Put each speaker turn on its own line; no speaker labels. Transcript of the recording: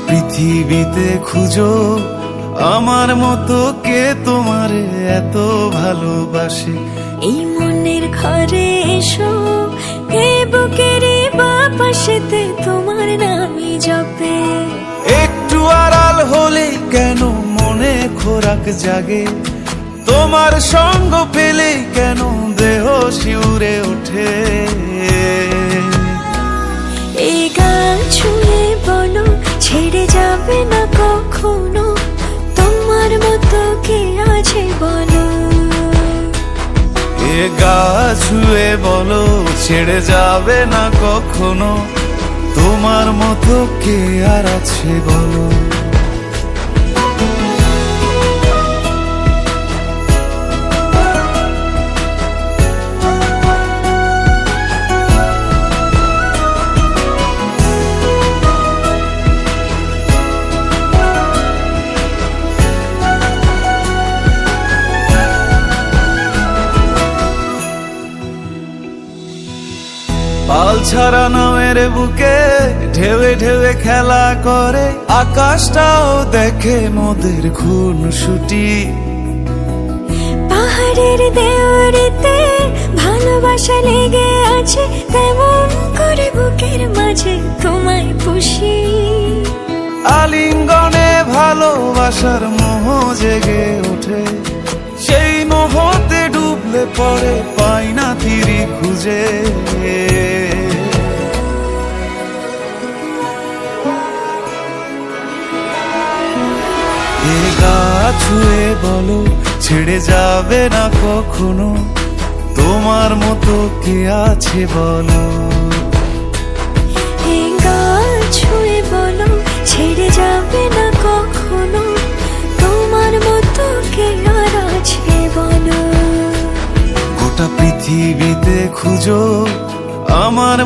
পৃথিবীতে খুঁজো আমার মতো কে তোমারে এত ভালোবাসে।
এই মনের ঘরে এসো, এ বুকের বাপাশেতে তোমার নামই জপে।
একটু আড়াল হলে কেন মনে খোরাক জাগে, তোমার সঙ্গ পেলে কেন দেহ শিউরে ওঠে।
এই গান ছুঁয়ে বলো ছেড়ে যাবে না কখনো, তোমার মতো কে আছে বলো।
এ গা ছুঁয়ে বলো ছেড়ে যাবে না কখনো, তোমার মতো কে আর আছে বলো। পাল ছাড়া নামের বুকে ঢেউে ঢেউে খেলা করে, আকাশটাও দেখে মোদের খুনসুটি।
পাহাড়ের দেওয়ারিতে ভালোবাসা লেগে আছে, তেমন করে বুকের মাঝে তোমায় পুষি।
আলিঙ্গনে ভালোবাসার মোহ জেগে ওঠে, সেই মোহতে ডুবলে পরে পাই না তীরি খুঁজে। এ গা ছুঁয়ে বলো ছেড়ে যাবে না কখনো, তোমার মতো কে আছে বলো।
এ গা ছুঁয়ে বলো ছেড়ে যাবে না কখনো, তোমার মতো কে আর আছে বলো।
গোটা পৃথিবীতে খুঁজো আমার